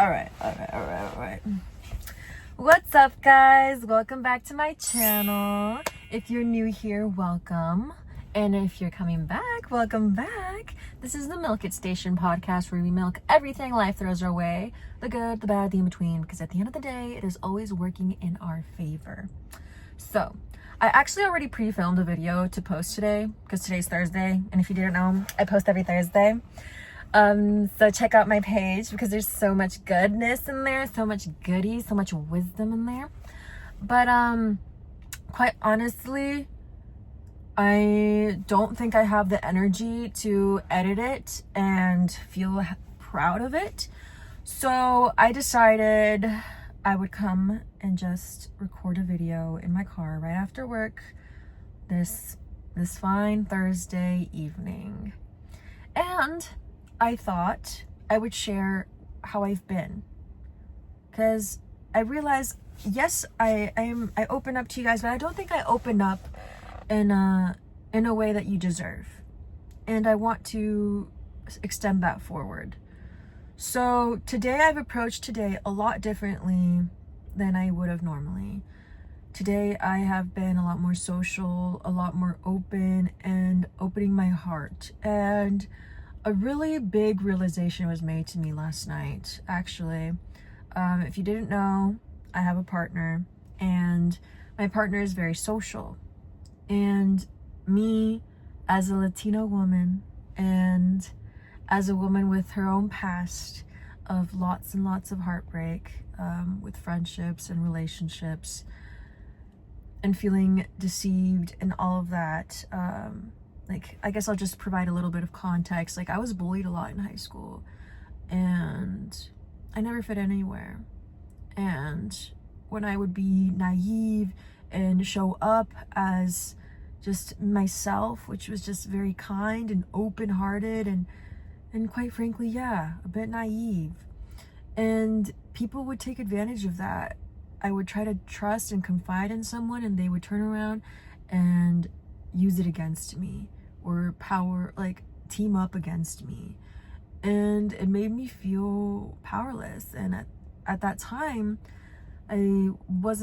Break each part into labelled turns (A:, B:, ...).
A: All right. What's up, guys? Welcome back to my channel. If you're new here, welcome. And if you're coming back, welcome back. This is the Milk It Station podcast where we milk everything life throws our way. The good, the bad, the in-between. Because at the end of the day, it is always working in our favor. So, I actually already pre-filmed a video to post today. Because today's Thursday. And if you didn't know, I post every Thursday. So check out my page because there's so much goodness in there, so much goodies, so much wisdom in there. But quite honestly, I don't think I have the energy to edit it and feel proud of it. So I decided I would come and just record a video in my car right after work this fine Thursday evening. And I thought I would share how I've been, because I realized, yes, I open up to you guys, but I don't think I open up in a way that you deserve, and I want to extend that forward. So today I've approached today a lot differently than I would have normally. Today I have been a lot more social, a lot more open, and opening my heart. And a really big realization was made to me last night, actually. If you didn't know, I have a partner, and my partner is very social. And me, as a Latino woman, and as a woman with her own past of lots and lots of heartbreak, with friendships and relationships, and feeling deceived and all of that, I guess I'll just provide a little bit of context. I was bullied a lot in high school, and I never fit anywhere. And when I would be naive and show up as just myself, which was just very kind and open-hearted and quite frankly, a bit naive. And people would take advantage of that. I would try to trust and confide in someone, and they would turn around and use it against me, or team up against me. And it made me feel powerless. And at that time, I was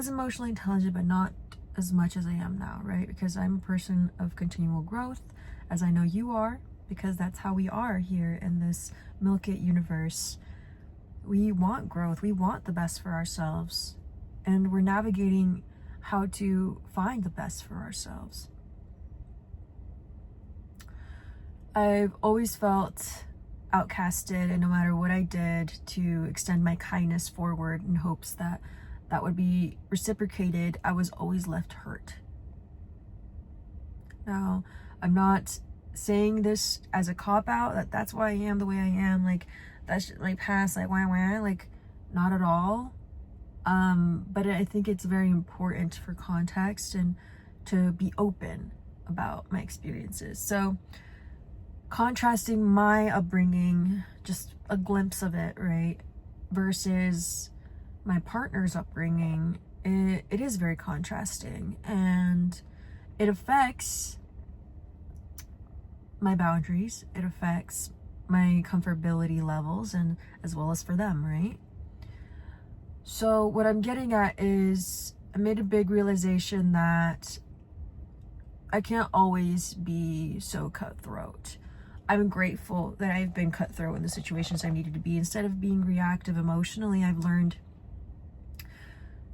A: emotionally intelligent, but not as much as I am now, right? Because I'm a person of continual growth, as I know you are, because that's how we are here in this Milk It universe. We want growth, we want the best for ourselves, and we're navigating how to find the best for ourselves. I've always felt outcasted, and no matter what I did to extend my kindness forward in hopes that that would be reciprocated, I was always left hurt. Now, I'm not saying this as a cop-out, that's why I am the way I am, that's my past, not at all. But I think it's very important for context and to be open about my experiences. So, contrasting my upbringing, just a glimpse of it, right, versus my partner's upbringing, it is very contrasting, and it affects my boundaries, it affects my comfortability levels, and as well as for them, right? So what I'm getting at is I made a big realization that I can't always be so cutthroat. I'm grateful that I've been cutthroat in the situations I needed to be. Instead of being reactive emotionally, I've learned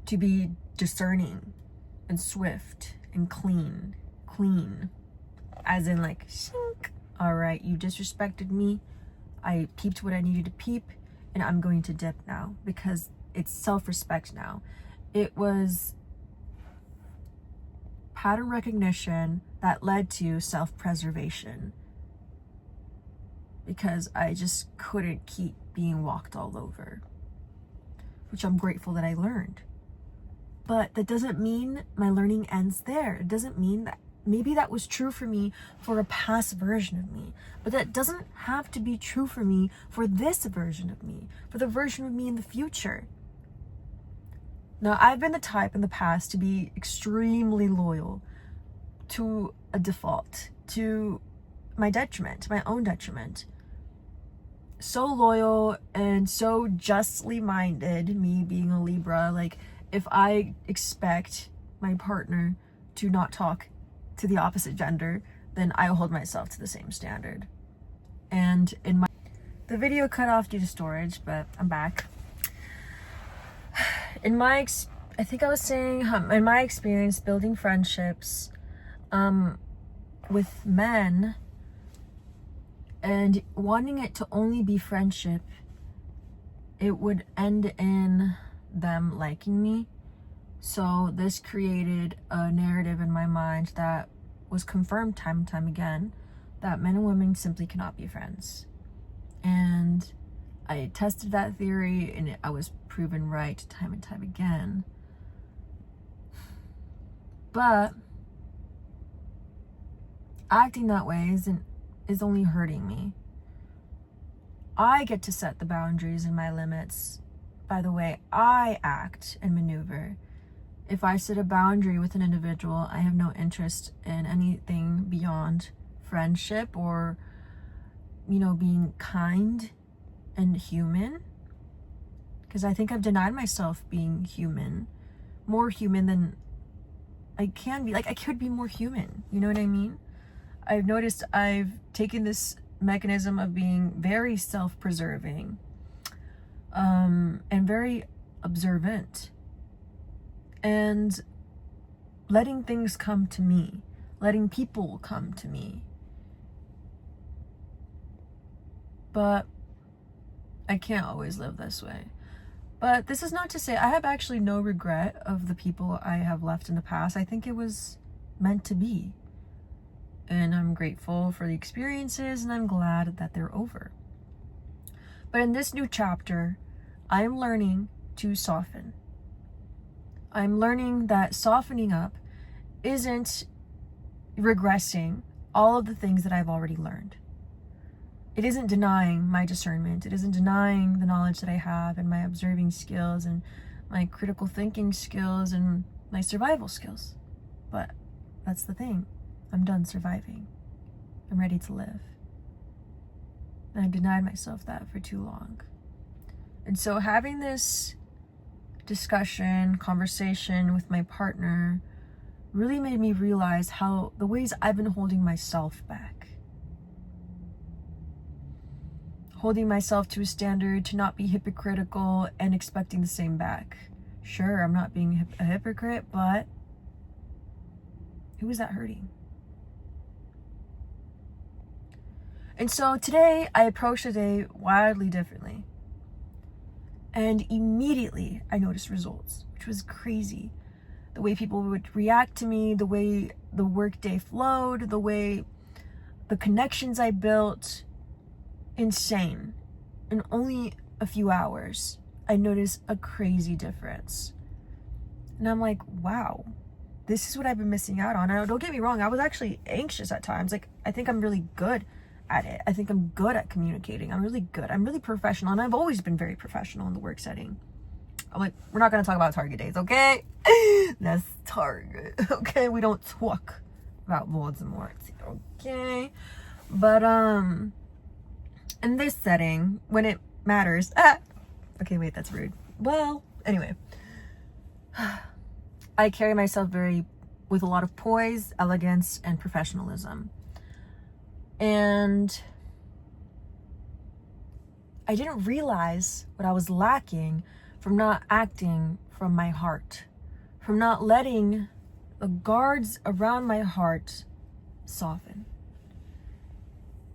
A: to be discerning and swift and clean. As in shink. All right, you disrespected me. I peeped what I needed to peep, and I'm going to dip now because it's self-respect now. It was pattern recognition that led to self-preservation, because I just couldn't keep being walked all over, which I'm grateful that I learned. But that doesn't mean my learning ends there. It doesn't mean that maybe that was true for me for a past version of me, but that doesn't have to be true for me for this version of me, for the version of me in the future. Now, I've been the type in the past to be extremely loyal to a default, to my detriment, my own detriment. so loyal and so justly minded, me being a Libra, like if I expect my partner to not talk to the opposite gender, then I will hold myself to the same standard. And the video cut off due to storage, but I'm back. I think I was saying, in my experience building friendships with men and wanting it to only be friendship, it would end in them liking me. So this created a narrative in my mind that was confirmed time and time again, that men and women simply cannot be friends. And I tested that theory and I was proven right time and time again. But acting that way is only hurting me. I get to set the boundaries and my limits by the way I act and maneuver. If I set a boundary with an individual, I have no interest in anything beyond friendship or, being kind and human. Because I think I've denied myself being human, more human than I can be. Like, I could be more human. You know what I mean? I've noticed I've taken this mechanism of being very self-preserving and very observant and letting things come to me, letting people come to me. But I can't always live this way. But this is not to say I have actually no regret of the people I have left in the past. I think it was meant to be. And I'm grateful for the experiences and I'm glad that they're over. But in this new chapter, I am learning to soften. I'm learning that softening up isn't regressing all of the things that I've already learned. It isn't denying my discernment. It isn't denying the knowledge that I have and my observing skills and my critical thinking skills and my survival skills. But that's the thing. I'm done surviving. I'm ready to live. And I've denied myself that for too long. And so having this conversation with my partner really made me realize how the ways I've been holding myself back. Holding myself to a standard to not be hypocritical and expecting the same back. Sure, I'm not being a hypocrite, but who is that hurting? And so today I approached the day wildly differently. And immediately I noticed results, which was crazy. The way people would react to me, the way the workday flowed, the way the connections I built, insane. In only a few hours, I noticed a crazy difference. And I'm like, wow, this is what I've been missing out on. Now, don't get me wrong, I was actually anxious at times. Like, I think I'm really good at it. I think I'm good at communicating. I'm really good. I'm really professional, and I've always been very professional in the work setting. I'm like, we're not going to talk about Target days, okay? That's Target, okay? We don't talk about Voldemort, okay? But, in this setting, when it matters, okay, wait, that's rude. Well, anyway, I carry myself with a lot of poise, elegance, and professionalism. And I didn't realize what I was lacking from not acting from my heart, from not letting the guards around my heart soften.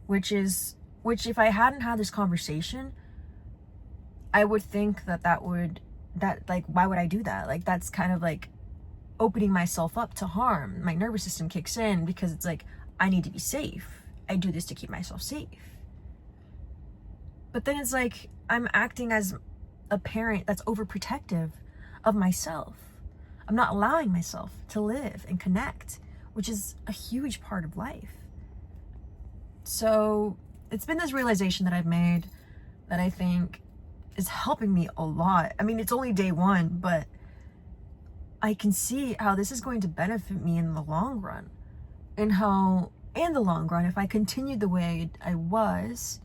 A: Which if I hadn't had this conversation, I would think why would I do that? Like, that's kind of like opening myself up to harm. My nervous system kicks in because it's like, I need to be safe. I do this to keep myself safe. But then it's like, I'm acting as a parent that's overprotective of myself. I'm not allowing myself to live and connect, which is a huge part of life. So it's been this realization that I've made that I think is helping me a lot. I mean, it's only day one, but I can see how this is going to benefit me in the long run. And how, in the long run, if I continued the way I was,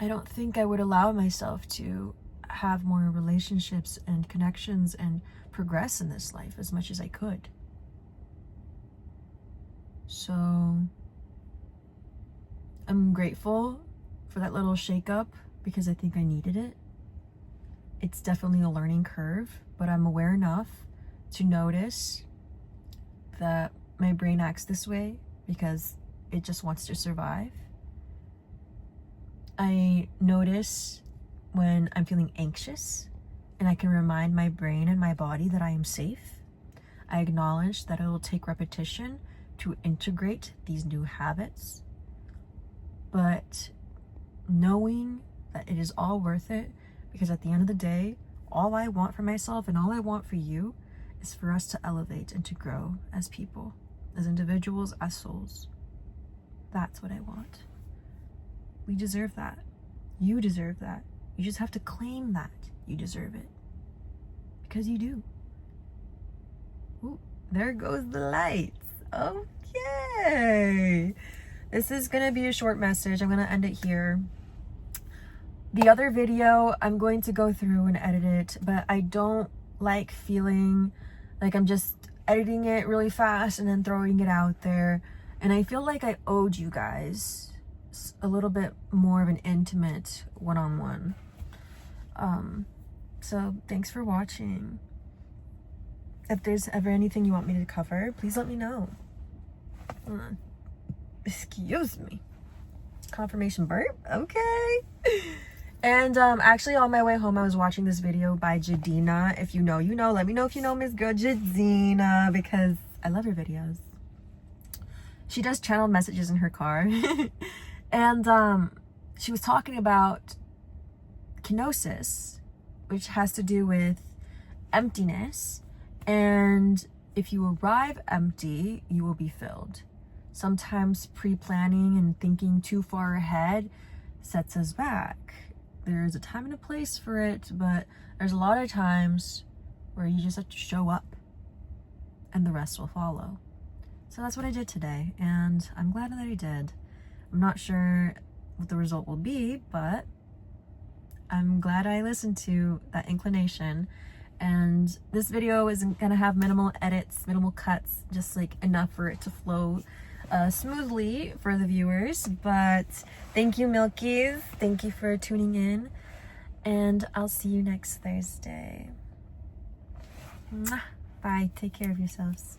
A: I don't think I would allow myself to have more relationships and connections and progress in this life as much as I could. So I'm grateful for that little shakeup because I think I needed it. It's definitely a learning curve, but I'm aware enough to notice that my brain acts this way because it just wants to survive. I notice when I'm feeling anxious and I can remind my brain and my body that I am safe. I acknowledge that it will take repetition to integrate these new habits, but knowing that it is all worth it, because at the end of the day, all I want for myself and all I want for you is for us to elevate and to grow as people, as individuals, as souls. That's what I want. We deserve that. You deserve that. You just have to claim that you deserve it. Because you do. Ooh, there goes the lights. Okay. This is going to be a short message. I'm going to end it here. The other video, I'm going to go through and edit it, but I don't like feeling like I'm just editing it really fast and then throwing it out there. And I feel like I owed you guys a little bit more of an intimate one-on-one. So thanks for watching. If there's ever anything you want me to cover, please let me know. Excuse me. Confirmation burp? Okay. And actually on my way home, I was watching this video by Jadina. If you know, you know. Let me know if you know Miss Girl Jadina, because I love her videos. She does channel messages in her car. And she was talking about kenosis, which has to do with emptiness. And if you arrive empty, you will be filled. Sometimes pre-planning and thinking too far ahead sets us back. There's a time and a place for it, but there's a lot of times where you just have to show up and the rest will follow. So that's what I did today, and I'm glad that I did. I'm not sure what the result will be, but I'm glad I listened to that inclination. And this video isn't gonna have minimal edits, minimal cuts, just like enough for it to flow smoothly for the viewers. But thank you, Milkies. Thank you for tuning in, and I'll see you next Thursday. Mwah. Bye. Take care of yourselves.